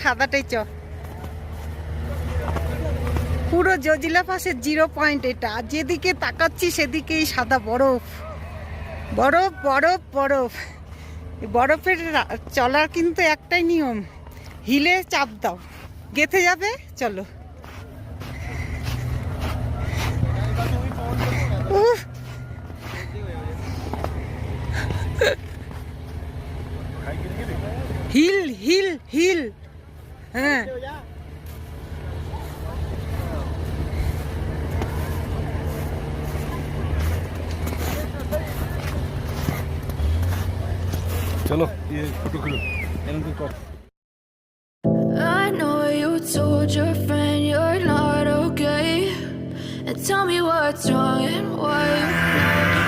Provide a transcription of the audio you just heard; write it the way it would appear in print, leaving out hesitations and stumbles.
সাদাটাই চ। পুরো জজিলা পাশের 0 পয়েন্ট এটা, যেদিকে তাকাচ্ছি সেদিকেই সাদা বরফ, বরফ বরফ বরফ। বরফের চলার কিন্তু একটাই নিয়ম, হিলে চাপ দাও, গেঁথে যাবে। চলো। Heel heel heel. হ্যাঁ চলো ফটো খুলো। I know you told your friend you're not okay, and tell me what's wrong and why you